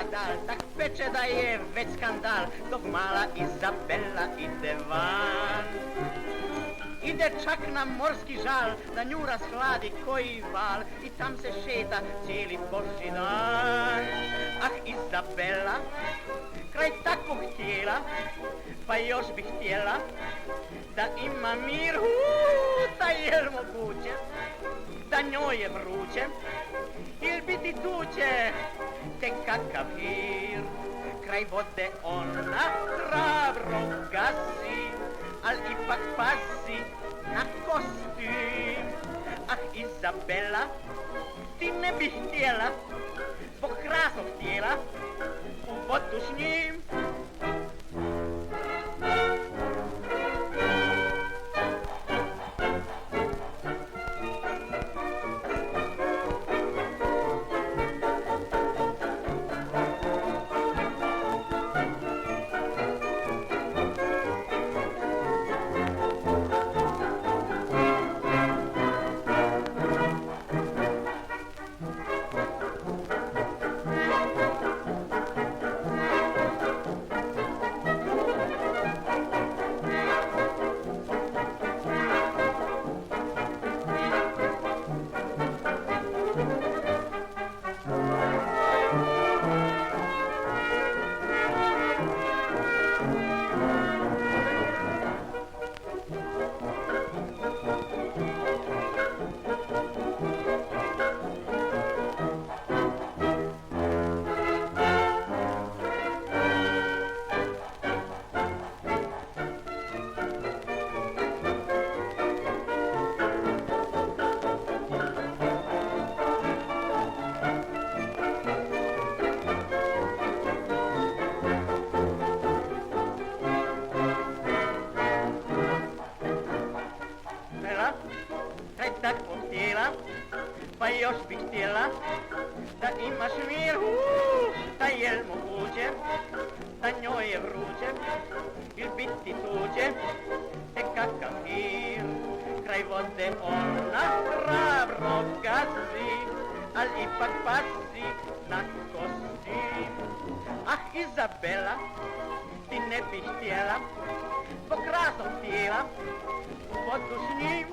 gadal, tak peče da je već skandal, dok mala Izabela ide van. Ide čak na morski žal, da nju rashladi koji val, i tam se šeta cijeli božji dan. Ah, Izabela, kraj takvog tijela, pa još bih htjela da ima mir, da je moguće, da njoj je vruće, ili biti tuđe, te kakav hir. Kraj vode ona hrabro gasi, al ipak pazi na kostim. Ah, Izabela, ti ne bih htjela zbog krasnog tijela u vodu s njim. Kraj takvog tijela, pa još bih htjela da imaš mir, da je moguće, da njoj je vruće, ili biti tuđe, te kakav hir. Kraj vode ona hrabro gazi, al ipak pazi na kosti. Ah, Izabela, ti ne bih htjela zbog krasnog tijela u vodu s njim.